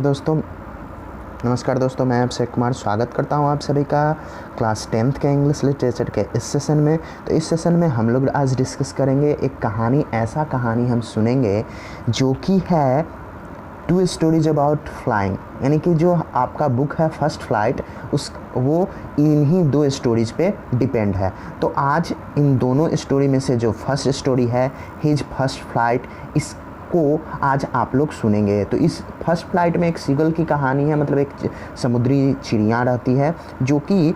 दोस्तों नमस्कार दोस्तों, मैं अक्षय कुमार स्वागत करता हूं आप सभी का क्लास 10th के इंग्लिश लिटरेचर के इस सेशन में। तो इस सेशन में हम लोग आज डिस्कस करेंगे एक कहानी, ऐसा कहानी हम सुनेंगे जो कि है टू स्टोरीज अबाउट फ्लाइंग, यानी कि जो आपका बुक है फर्स्ट फ्लाइट वो इन्हीं दो स्टोरीज पे डिपेंड है। तो आज इन दोनों स्टोरी में से जो फर्स्ट स्टोरी है हिज फर्स्ट फ्लाइट, इस को आज आप लोग सुनेंगे। तो इस फर्स्ट फ्लाइट में एक सीगल की कहानी है, मतलब एक समुद्री चिड़िया रहती है जो कि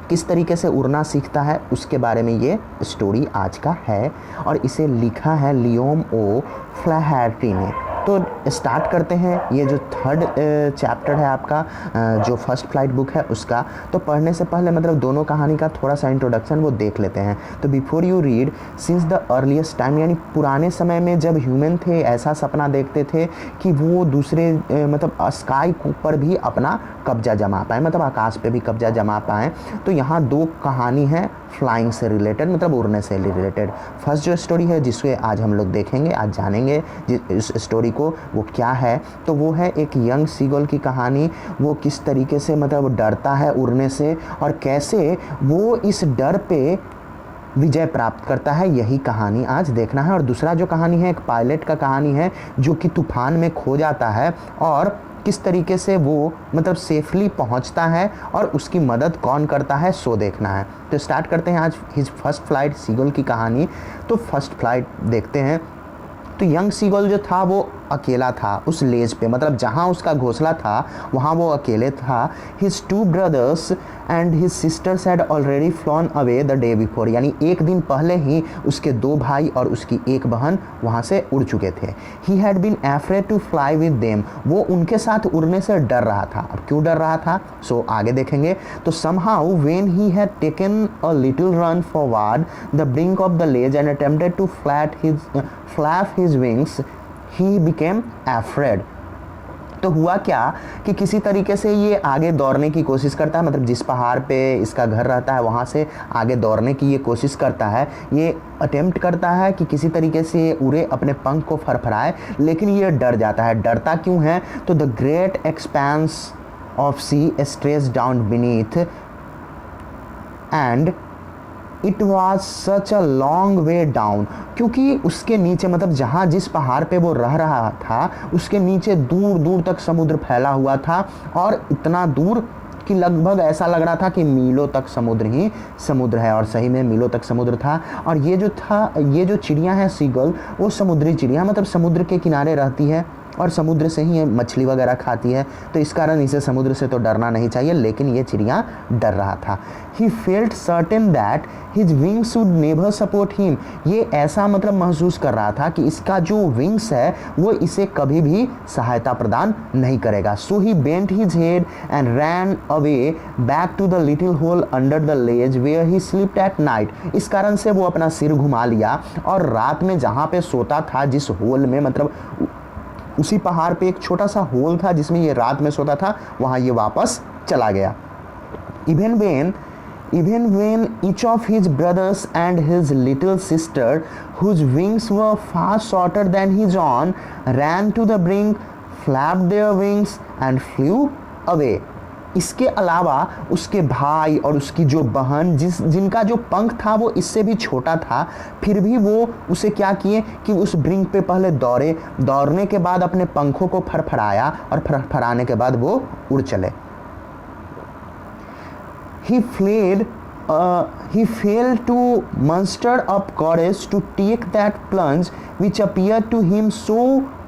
किस तरीके से उड़ना सीखता है उसके बारे में ये स्टोरी आज का है, और इसे लिखा है लियोम ओ फ्लैहर्टी ने। तो स्टार्ट करते हैं। ये जो थर्ड चैप्टर है आपका, जो फर्स्ट फ्लाइट बुक है उसका, तो पढ़ने से पहले मतलब दोनों कहानी का थोड़ा सा इंट्रोडक्शन वो देख लेते हैं। तो before you read, since the earliest time, यानी पुराने समय में जब ह्यूमन थे ऐसा सपना देखते थे कि वो दूसरे मतलब स्काई पर भी अपना कब्जा जमा पाए, मतलब आकाश पे भी कब्जा जमा पाएँ। तो यहाँ दो कहानी है फ्लाइंग से रिलेटेड, मतलब उड़ने से रिलेटेड। फर्स्ट जो स्टोरी है जिसके आज हम लोग देखेंगे, आज जानेंगे इस स्टोरी को वो क्या है, तो वो है एक यंग सीगल की कहानी। वो किस तरीके से मतलब डरता है उड़ने से और कैसे वो इस डर पे विजय प्राप्त करता है, यही कहानी आज देखना है। और दूसरा जो कहानी है एक पायलट का कहानी है जो कि तूफान में खो जाता है और किस तरीके से वो मतलब सेफली पहुंचता है और उसकी मदद कौन करता है, सो देखना है। तो स्टार्ट करते हैं आज हिज फर्स्ट फ्लाइट सीगल की कहानी। तो फर्स्ट फ्लाइट देखते हैं। तो यंग सीगल जो था वो अकेला था उस लेज पे, मतलब जहाँ उसका घोंसला था वहाँ वो अकेले था। His two brothers and his sisters had already flown away the day before, यानी एक दिन पहले ही उसके दो भाई और उसकी एक बहन वहाँ से उड़ चुके थे। He had been afraid to fly with them, वो उनके साथ उड़ने से डर रहा था। अब क्यों डर रहा था, सो आगे देखेंगे। तो somehow when he had taken a little run forward the brink of the ledge and attempted to flap his wings, he became afraid. तो हुआ क्या कि किसी तरीके से ये आगे दौड़ने की कोशिश करता है, मतलब जिस पहाड़ पे इसका घर रहता है वहाँ से आगे दौड़ने की ये कोशिश करता है। ये अटेम्प्ट करता है कि किसी तरीके से ये उड़े, अपने पंख को फरफराए, लेकिन ये डर जाता है। डरता क्यों है, तो the great expanse of sea stretch down beneath and it was such a long way down, क्योंकि उसके नीचे मतलब जहाँ जिस पहाड़ पे वो रह रहा था उसके नीचे दूर दूर तक समुद्र फैला हुआ था, और इतना दूर कि लगभग ऐसा लग रहा था कि मीलों तक समुद्र ही समुद्र है। और सही में मीलों तक समुद्र था। और ये जो चिड़िया है सीगल, वो समुद्री चिड़िया, मतलब समुद्र के किनारे रहती है और समुद्र से ही ये मछली वगैरह खाती है। तो इस कारण इसे समुद्र से तो डरना नहीं चाहिए, लेकिन ये चिड़िया डर रहा था। He felt certain that his wings would never support him, ये ऐसा मतलब महसूस कर रहा था कि इसका जो विंग्स है वो इसे कभी भी सहायता प्रदान नहीं करेगा। So he bent his head and ran away back to the little hole under the ledge where he slept at night. इस कारण से वो अपना सिर घुमा लिया और रात में जहाँ पे सोता था, जिस होल में, मतलब उसी पहाड़ पे एक छोटा सा होल था जिसमें ये रात में सोता था, वहाँ ये वापस चला गया। Even when each of his brothers and his little sister, whose wings were far shorter than his own, ran to the brink, flapped their wings and flew away. इसके अलावा उसके भाई और उसकी जो बहन जिनका जो पंख था वो इससे भी छोटा था, फिर भी वो उसे क्या किए कि उस ब्रिंक पे पहले दौड़ने के बाद अपने पंखों को फरफराया और फरफराने के बाद वो उड़ चले। He failed to muster up courage to take that plunge which appeared to him so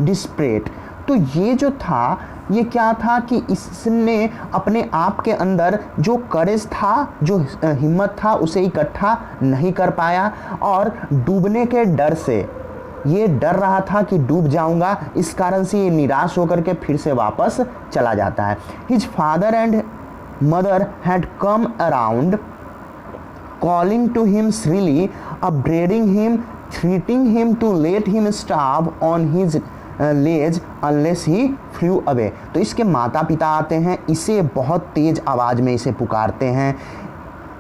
desperate. तो ये जो था, ये क्या था कि इसने अपने आप के अंदर जो करेज था, जो हिम्मत था, उसे इकट्ठा नहीं कर पाया और डूबने के डर से, ये डर रहा था कि डूब जाऊंगा, इस कारण से ये निराश होकर के फिर से वापस चला जाता है। His father and mother had come around, calling to him shrilly, upbraiding him, threatening him to let him starve on his ledge unless he flew away. तो इसके माता पिता आते हैं, इसे बहुत तेज आवाज़ में इसे पुकारते हैं,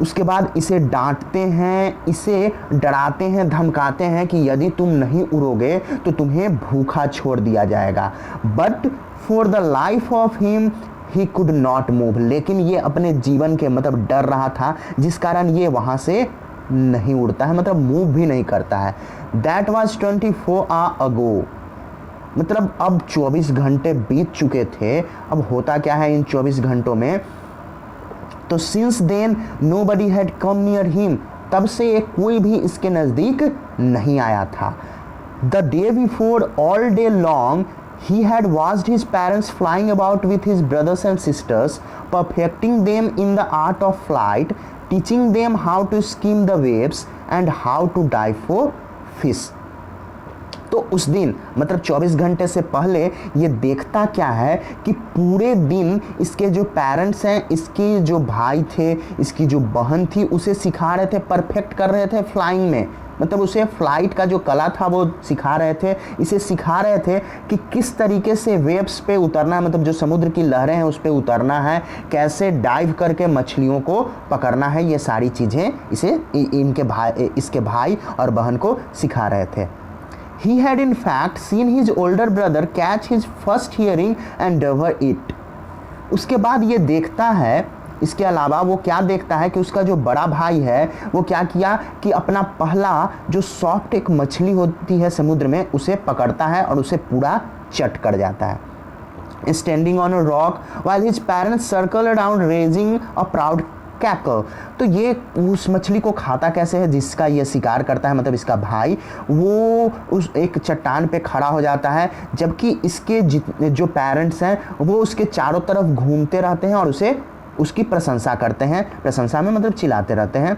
उसके बाद इसे डांटते हैं, इसे डराते हैं, धमकाते हैं कि यदि तुम नहीं उड़ोगे तो तुम्हें भूखा छोड़ दिया जाएगा। But for the life of him he could not move, लेकिन ये अपने जीवन के मतलब डर रहा था जिस कारण ये वहाँ से नहीं उड़ता है, मतलब मूव भी नहीं करता है। दैट वॉज 24 आवर अगो, मतलब अब 24 घंटे बीत चुके थे। अब होता क्या है इन 24 घंटों में, तो since then nobody had come near him, तब से कोई भी इसके नज़दीक नहीं आया था। The day before all day long he had watched his parents flying about with his brothers and sisters, perfecting them in the art of flight, teaching them how to skim the waves and how to dive for fish. तो उस दिन मतलब 24 घंटे से पहले ये देखता क्या है कि पूरे दिन इसके जो पेरेंट्स हैं, इसके जो भाई थे, इसकी जो बहन थी, उसे सिखा रहे थे, परफेक्ट कर रहे थे फ्लाइंग में, मतलब उसे फ्लाइट का जो कला था वो सिखा रहे थे, इसे सिखा रहे थे कि किस तरीके से वेव्स पे उतरना है, मतलब जो समुद्र की लहरें हैं उस पे उतरना है, कैसे डाइव करके मछलियों को पकड़ना है, ये सारी चीज़ें इसे इसके भाई और बहन को सिखा रहे थे। He had in fact seen his older brother catch his first hearing and devour it. उसके बाद ये देखता है, इसके अलावा वो क्या देखता है कि उसका जो बड़ा भाई है वो क्या किया कि अपना पहला जो सॉफ्ट एक मछली होती है समुद्र में उसे पकड़ता है और उसे पूरा चट कर जाता है। Standing on a rock while his parents circle around raising a proud cackle, तो ये उस मछली को खाता कैसे है जिसका ये शिकार करता है, मतलब इसका भाई, वो उस एक चट्टान पे खड़ा हो जाता है, जबकि इसके जो पेरेंट्स हैं वो उसके चारों तरफ घूमते रहते हैं और उसकी प्रशंसा करते हैं, प्रशंसा में मतलब चिल्लाते रहते हैं।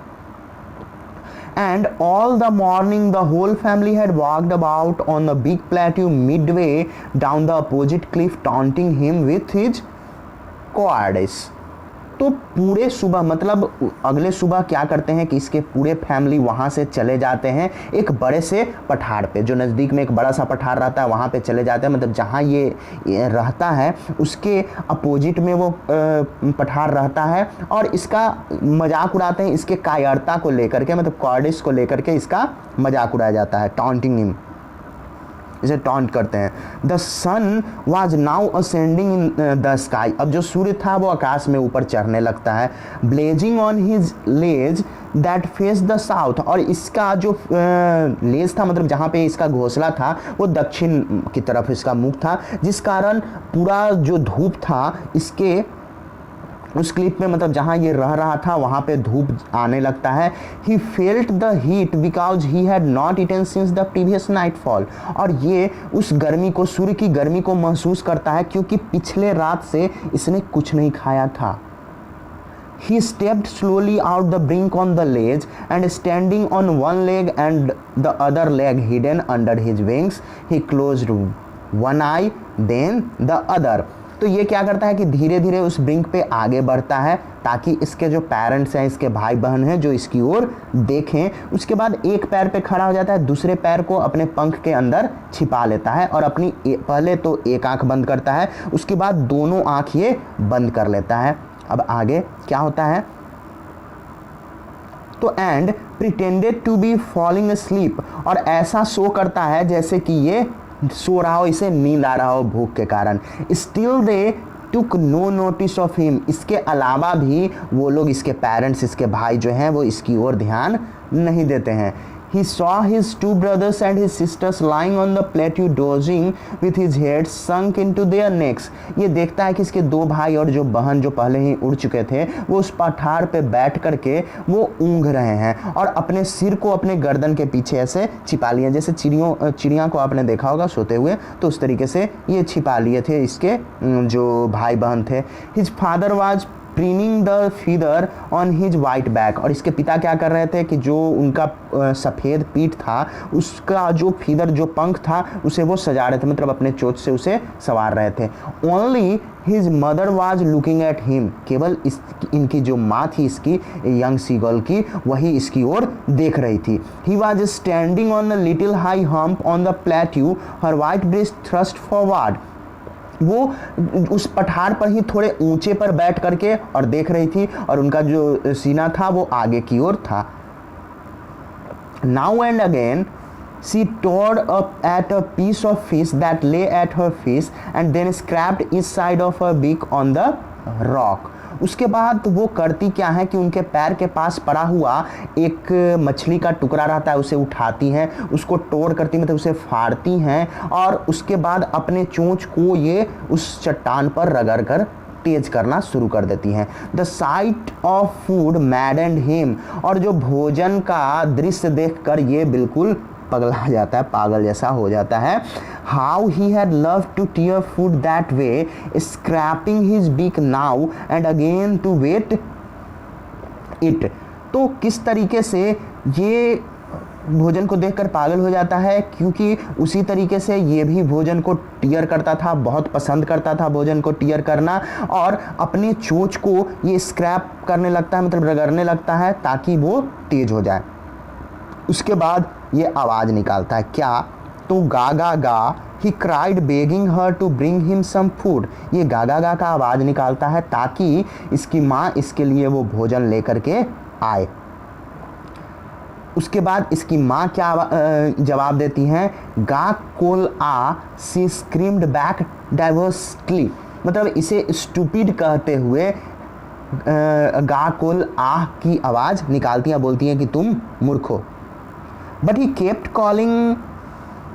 And all the morning the whole family had walked about on the big plateau midway down the opposite cliff, taunting him with his cowardice. तो पूरे सुबह मतलब अगले सुबह क्या करते हैं कि इसके पूरे फैमिली वहाँ से चले जाते हैं एक बड़े से पठार पे, जो नज़दीक में एक बड़ा सा पठार रहता है वहाँ पे चले जाते हैं, मतलब जहाँ ये रहता है उसके अपोजिट में वो पठार रहता है, और इसका मजाक उड़ाते हैं, इसके कायरता को लेकर के, मतलब कॉर्डिस को लेकर के इसका मजाक उड़ाया जाता है, टॉन्टिंग हिम, इसे टॉन्ट करते हैं। The sun was now ascending in the sky, अब जो सूर्य था वो आकाश में ऊपर चढ़ने लगता है। Blazing on his ledge that face the south, और इसका जो लेज था मतलब जहाँ पे इसका घोंसला था वो दक्षिण की तरफ इसका मुख था, जिस कारण पूरा जो धूप था इसके उस क्लिप में, मतलब जहाँ ये रह रहा था वहाँ पे धूप आने लगता है। He felt the heat because he had not eaten since the previous nightfall, और ये उस गर्मी को, सूर्य की गर्मी को महसूस करता है क्योंकि पिछले रात से इसने कुछ नहीं खाया था। He stepped slowly out the brink on the ledge and standing on one leg and the other leg hidden under his wings, he closed one eye then the other. तो ये क्या करता है कि धीरे धीरे उस ब्रिंक पे आगे बढ़ता है ताकि इसके जो पेरेंट्स हैं, इसके भाई बहन हैं जो इसकी ओर देखें। उसके बाद एक पैर पे खड़ा हो जाता है, दूसरे पैर को अपने पंख के अंदर छिपा लेता है और अपनी पहले तो एक आंख बंद करता है, उसके बाद दोनों आंख ये बंद कर लेता है। अब आगे क्या होता है, तो and pretended to be falling asleep, और ऐसा सो करता है जैसे कि ये सो रहा हो, इसे नींद आ रहा हो भूख के कारण। Still they took no notice of him, इसके अलावा भी वो लोग, इसके पेरेंट्स, इसके भाई जो हैं वो इसकी ओर ध्यान नहीं देते हैं। He saw his two brothers and his sisters lying on the plateau dozing with his heads sunk into their necks. ये देखता है कि इसके दो भाई और जो बहन जो पहले ही उड़ चुके थे वो उस पठार पे बैठ करके वो ऊँघ रहे हैं और अपने सिर को अपने गर्दन के पीछे ऐसे छिपा लिए, जैसे चिड़िया को आपने देखा होगा सोते हुए, तो उस तरीके से ये छिपा लिए थे इसके जो भाई बहन थे। His father was preening the feather on his white back, और इसके पिता क्या कर रहे थे कि जो उनका सफ़ेद पीठ था उसका जो फीदर जो पंख था उसे वो सजा रहे थे, मतलब अपने चोंच से उसे सवार रहे थे। Only his mother was looking at him, केवल इनकी जो माँ थी इसकी यंग सीगल की, वही इसकी ओर देख रही थी। He was standing on the little high hump on the plateau, her white breast thrust forward, वो उस पठार पर ही थोड़े ऊंचे पर बैठ करके और देख रही थी और उनका जो सीना था वो आगे की ओर था। Now and again She tore up at a piece of fish that lay at her fish and then scraped each side of her beak on the rock. उसके बाद वो करती क्या है कि उनके पैर के पास पड़ा हुआ एक मछली का टुकड़ा रहता है, उसे उठाती हैं, उसको तोड़ करती मतलब उसे फाड़ती हैं और उसके बाद अपने चोंच को ये उस चट्टान पर रगड़ कर तेज करना शुरू कर देती हैं. The site of food मैडेंड him, और जो भोजन का दृश्य देखकर ये बिल्कुल पगला जाता है, पागल जैसा हो जाता है. How he had love to tear food that way, scraping his beak now and again to whet it. तो किस तरीके से ये भोजन को देखकर पागल हो जाता है, क्योंकि उसी तरीके से ये भी भोजन को टीयर करता था, बहुत पसंद करता था भोजन को टीयर करना, और अपने चोंच को ये स्क्रैप करने लगता है, मतलब रगड़ने लगता है ताकि वो तेज हो जाए. उसके बाद ये आवाज़ निकालता है, क्या? तो गा गा गा. He cried begging her to bring him some food. ये गा गा गा का आवाज़ निकालता है ताकि इसकी माँ इसके लिए वो भोजन लेकर के आए. उसके बाद इसकी माँ क्या जवाब देती हैं, गा कोल आ. सी स्क्रीम्ड बैक डाइवर्सली, मतलब इसे स्टूपिड कहते हुए गा कोल आ की आवाज़ निकालती हैं, बोलती हैं कि तुम मूर्ख हो. But he kept calling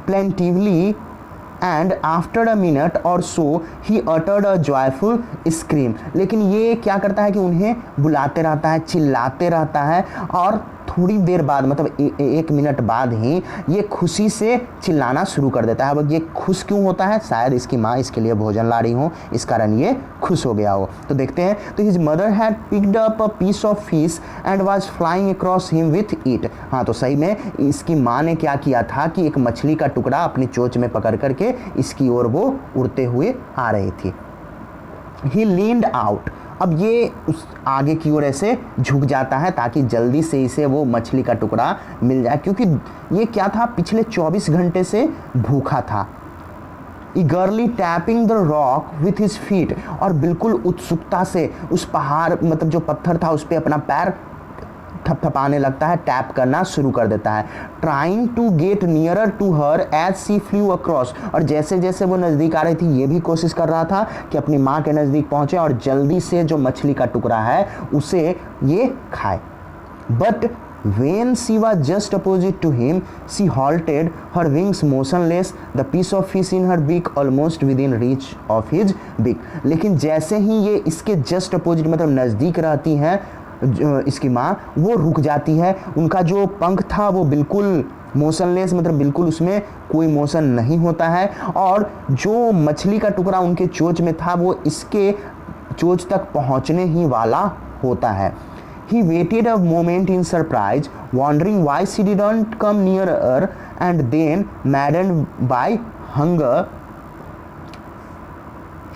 plaintively and after a minute or so he uttered a joyful scream. लेकिन ये क्या करता है कि उन्हें बुलाते रहता है, चिल्लाते रहता है, और थोड़ी देर बाद मतलब एक मिनट बाद ही ये खुशी से चिल्लाना शुरू कर देता है. अब ये खुश क्यों होता है? शायद इसकी माँ इसके लिए भोजन ला रही हो, इस कारण ये खुश हो गया हो. तो देखते हैं. तो his mother had picked up a piece of fish and was flying across him with it. हाँ, तो सही में इसकी माँ ने क्या किया था कि एक मछली का टुकड़ा अपनी चोंच में पकड़ करके इसकी ओर वो उड़ते हुए आ रही थी. ही लीन्ड आउट. अब ये उस आगे की ओर ऐसे झुक जाता है ताकि जल्दी से इसे वो मछली का टुकड़ा मिल जाए, क्योंकि ये क्या था, पिछले 24 घंटे से भूखा था. ईगरली tapping the rock with his feet, और बिल्कुल उत्सुकता से उस पहाड़ मतलब जो पत्थर था उस पर अपना पैर थपथपाने लगता है, टैप करना शुरू कर देता है. Trying to get nearer to her as she flew across, और जैसे जैसे वो नज़दीक आ रही थी ये भी कोशिश कर रहा था कि अपनी माँ के नज़दीक पहुँचे और जल्दी से जो मछली का टुकड़ा है उसे ये खाए. But when she was just opposite to him, she halted, her wings motionless, the piece of fish in her beak almost within reach of his beak. लेकिन जैसे ही ये इसके just opposite मतलब नज़दीक रहती हैं इसकी माँ, वो रुक जाती है. उनका जो पंख था वो बिल्कुल मोशनलेस, मतलब बिल्कुल उसमें कोई मोशन नहीं होता है, और जो मछली का टुकड़ा उनके चोंच में था वो इसके चोंच तक पहुँचने ही वाला होता है. He waited a moment in surprise, wondering why she didn't come nearer, and then, maddened by hunger,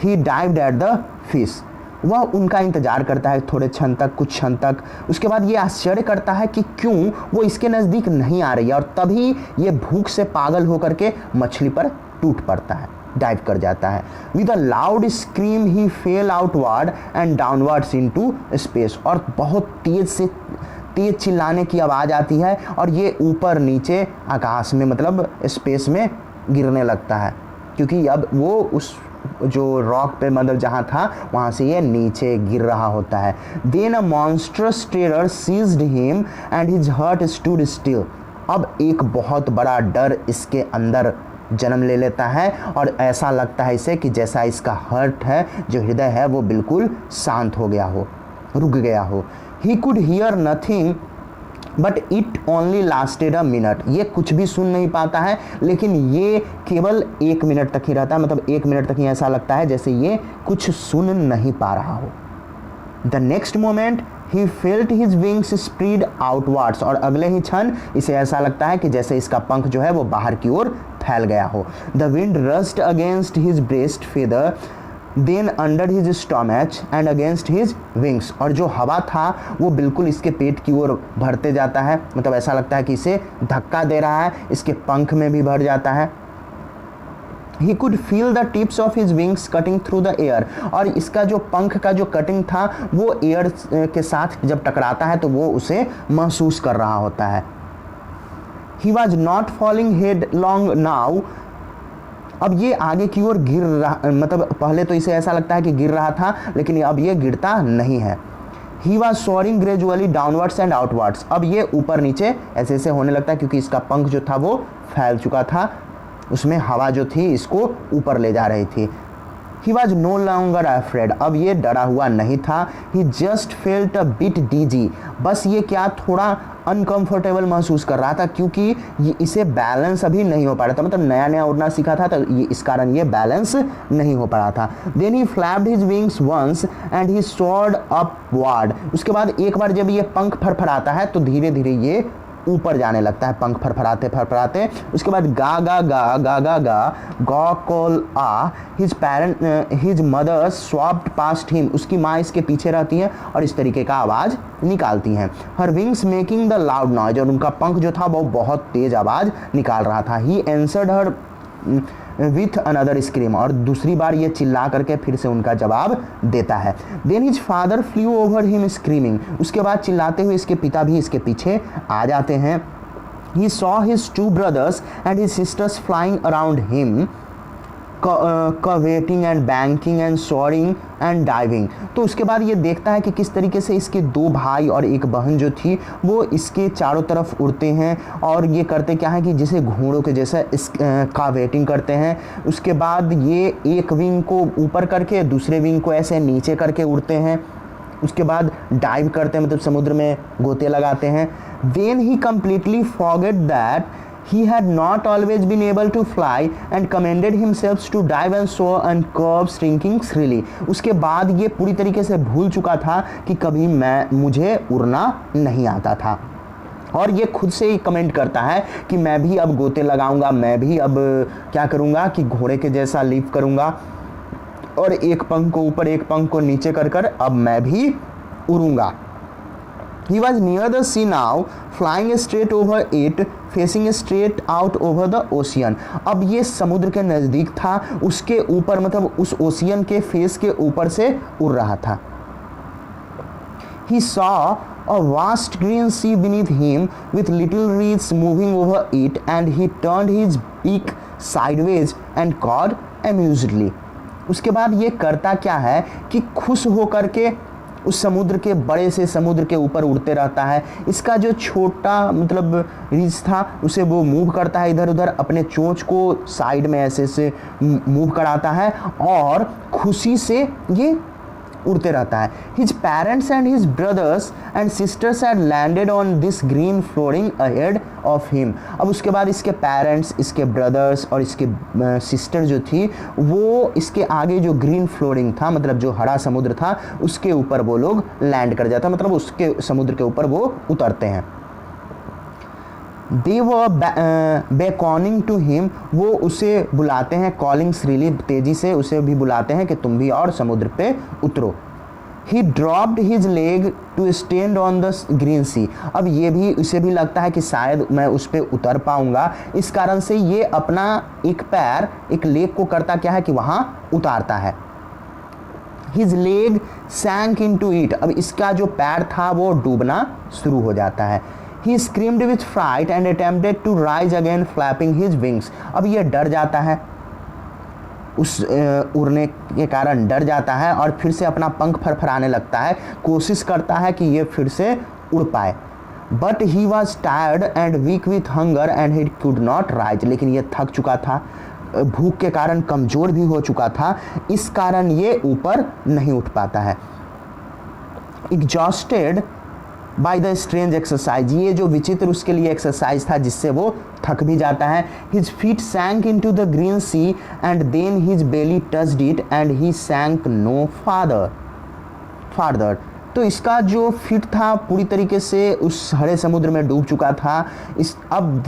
he dived at the fish. वह उनका इंतजार करता है थोड़े क्षण तक, कुछ क्षण तक. उसके बाद ये आश्चर्य करता है कि क्यों वो इसके नज़दीक नहीं आ रही है, और तभी ये भूख से पागल होकर के मछली पर टूट पड़ता है, डाइव कर जाता है. With a loud scream he fail outward and downwards into space, और बहुत तेज चिल्लाने की आवाज़ आती है और ये ऊपर नीचे आकाश में मतलब स्पेस में गिरने लगता है, क्योंकि अब वो उस जो रॉक पे मतलब जहाँ था वहाँ से ये नीचे गिर रहा होता है. Then a monstrous terror seized him and his heart stood still. अब एक बहुत बड़ा डर इसके अंदर जन्म ले लेता है और ऐसा लगता है इसे कि जैसा इसका हार्ट है, जो हृदय है, वो बिल्कुल शांत हो गया हो, रुक गया हो. He could hear nothing but it only lasted a minute. ये कुछ भी सुन नहीं पाता है, लेकिन ये केवल 1 मिनट तक ही रहता है, मतलब 1 मिनट तक ही ऐसा लगता है जैसे ये कुछ सुन नहीं पा रहा हो. The next moment he felt his wings spread outwards, और अगले ही क्षण इसे ऐसा लगता है कि जैसे इसका पंख जो है वो बाहर की ओर फैल गया हो. The wind rushed against his breast feather, then under his stomach and against his wings, और जो हवा था वो बिल्कुल इसके पेट की ओर भरते जाता है, मतलब ऐसा लगता है कि इसे धक्का दे रहा है, इसके पंख में भी भर जाता है. He could feel the tips of his wings cutting through the air, और इसका जो पंख का जो कटिंग था वो एयर के साथ जब टकराता है तो वो उसे महसूस कर रहा होता है. He was not falling head long now. अब ये आगे की ओर गिर रहा, मतलब पहले तो इसे ऐसा लगता है कि गिर रहा था, लेकिन अब ये गिरता नहीं है। He was soaring gradually downwards and outwards. अब ये ऊपर नीचे ऐसे ऐसे होने लगता है, क्योंकि इसका पंख जो था वो फैल चुका था, उसमें हवा जो थी इसको ऊपर ले जा रही थी। He was no longer afraid, अब ये डरा हुआ नहीं था। He just felt a bit dizzy, बस ये क्या थोड़ा अनकंफर्टेबल महसूस कर रहा था, क्योंकि ये इसे बैलेंस अभी नहीं हो पा रहा था, मतलब नया नया उड़ना सीखा था, तो ये इस कारण ये बैलेंस नहीं हो पा रहा था। Then he flapped his wings once and he soared upward, उसके बाद एक बार जब ये पंख फरफराता है तो धीरे धीरे ये ऊपर जाने लगता है, पंख फरफराते फरफराते। उसके बाद गा गा गा गा गा गा गॉ कॉल आ। His mother swapped past him, उसकी माँ इसके पीछे रहती है और इस तरीके का आवाज़ निकालती हैं। हर wings making the loud noise, और उनका पंख जो था वो बहुत तेज आवाज़ निकाल रहा था। He answered her with another scream, और दूसरी बार ये चिल्ला करके फिर से उनका जवाब देता है। Then his father flew over him screaming, उसके बाद चिल्लाते हुए इसके पिता भी इसके पीछे आ जाते हैं। He saw his two brothers and his sisters flying around him curveting and banking and soaring and diving. तो उसके बाद ये देखता है कि किस तरीके से इसके दो भाई और एक बहन जो थी वो इसके चारों तरफ उड़ते हैं, और ये करते क्या है कि जैसे घोड़ों के जैसा इस कावेटिंग करते हैं। उसके बाद ये एक विंग को ऊपर करके दूसरे विंग को ऐसे नीचे करके उड़ते हैं। उसके बाद डाइव करते हैं, मतलब समुद्र में गोते लगाते हैं। Then he completely forget that he had not always been able to fly and commended himself to dive and soar and curve shrinking shrilly। उसके बाद ये पूरी तरीके से भूल चुका था कि कभी मुझे उड़ना नहीं आता था, और ये खुद से ही कमेंट करता है कि मैं भी अब गोते लगाऊंगा, मैं भी अब क्या करूंगा कि घोड़े के जैसा लीप करूंगा, और एक पंख को ऊपर एक पंख को नीचे कर कर अब मैं भी उड़ूंगा। He was near the sea now, flying straight over it, facing straight out over the ocean। अब ये समुद्र के नज़दीक था, उसके ऊपर मतलब उस ओशियन के फेस के ऊपर से उड़ रहा था। He saw a vast green sea beneath him with little reeds moving over it, and he turned his beak sideways and cawed amusedly। उसके बाद ये करता क्या है कि खुश होकर के उस समुद्र के बड़े से समुद्र के ऊपर उड़ते रहता है। इसका जो छोटा मतलब रीछ था उसे वो मूव करता है इधर उधर, अपने चोंच को साइड में ऐसे से मूव कराता है और खुशी से ये उड़ते रहता है। His parents and his brothers and sisters had landed on this green flooring ahead of him. अब उसके बाद इसके पेरेंट्स, इसके ब्रदर्स और इसके सिस्टर जो थी वो इसके आगे जो ग्रीन फ्लोरिंग था, मतलब जो हरा समुद्र था, उसके ऊपर वो लोग लैंड कर जाता, मतलब उसके समुद्र के ऊपर वो उतरते हैं। They were beckoning to him, वो उसे बुलाते हैं, कॉलिंग श्रीली, तेजी से उसे भी बुलाते हैं कि तुम भी और समुद्र पे उतरो। He dropped his leg to stand on the green sea। अब ये भी उसे भी लगता है कि शायद मैं उस पे उतर पाऊंगा, इस कारण से ये अपना एक पैर एक लेग को करता क्या है कि वहाँ उतारता है। His leg sank into it, अब इसका जो पैर था वो डूबना शुरू हो जाता है। He screamed with fright and attempted to rise again, flapping his wings। अब ये डर जाता है, उस उड़ने के कारण डर जाता है और फिर से अपना पंख फरफराने लगता है, कोशिश करता है कि ये फिर से उड़ पाए। But he was tired and weak with hunger and he could not rise। लेकिन ये थक चुका था, भूख के कारण कमज़ोर भी हो चुका था, इस कारण ये ऊपर नहीं उठ पाता है। Exhausted by the strange exercise, ये जो विचित्र उसके लिए एक्सरसाइज था जिससे वो थक भी जाता है। His feet sank into the green sea and then his belly touched it and he sank no farther. तो इसका जो फीट था पूरी तरीके से उस हरे समुद्र में डूब चुका था। अब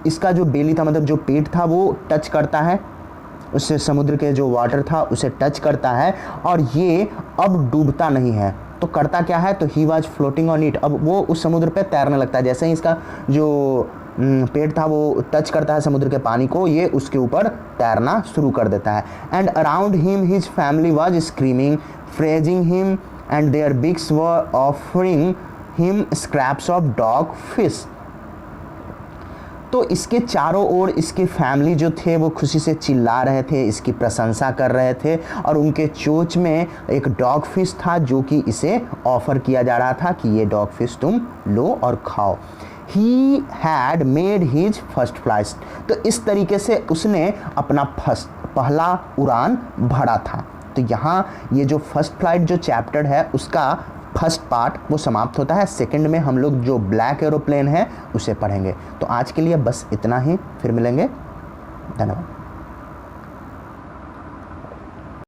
इसका जो बेली था, मतलब जो पेट था, वो टच करता है उससे, समुद्र के जो वाटर था उसे टच करता है और ये अब डूबता नहीं है। तो करता क्या है, तो he was floating on it, अब वो उस समुद्र पे तैरने लगता है। जैसे ही इसका जो पेट था वो टच करता है समुद्र के पानी को, ये उसके ऊपर तैरना शुरू कर देता है। And around him his family was screaming, praising him and their beaks were offering him scraps of dogfish. तो इसके चारों ओर इसके फैमिली जो थे वो खुशी से चिल्ला रहे थे, इसकी प्रशंसा कर रहे थे, और उनके चोंच में एक डॉग फिश था जो कि इसे ऑफर किया जा रहा था कि ये डॉग फिश तुम लो और खाओ। He had made his first flight। तो इस तरीके से उसने अपना पहला उड़ान भरा था। तो यहाँ ये जो फर्स्ट फ्लाइट जो चैप्टर है उसका फर्स्ट पार्ट वो समाप्त होता है। सेकंड में हम लोग जो ब्लैक एरोप्लेन है उसे पढ़ेंगे। तो आज के लिए बस इतना ही, फिर मिलेंगे, धन्यवाद।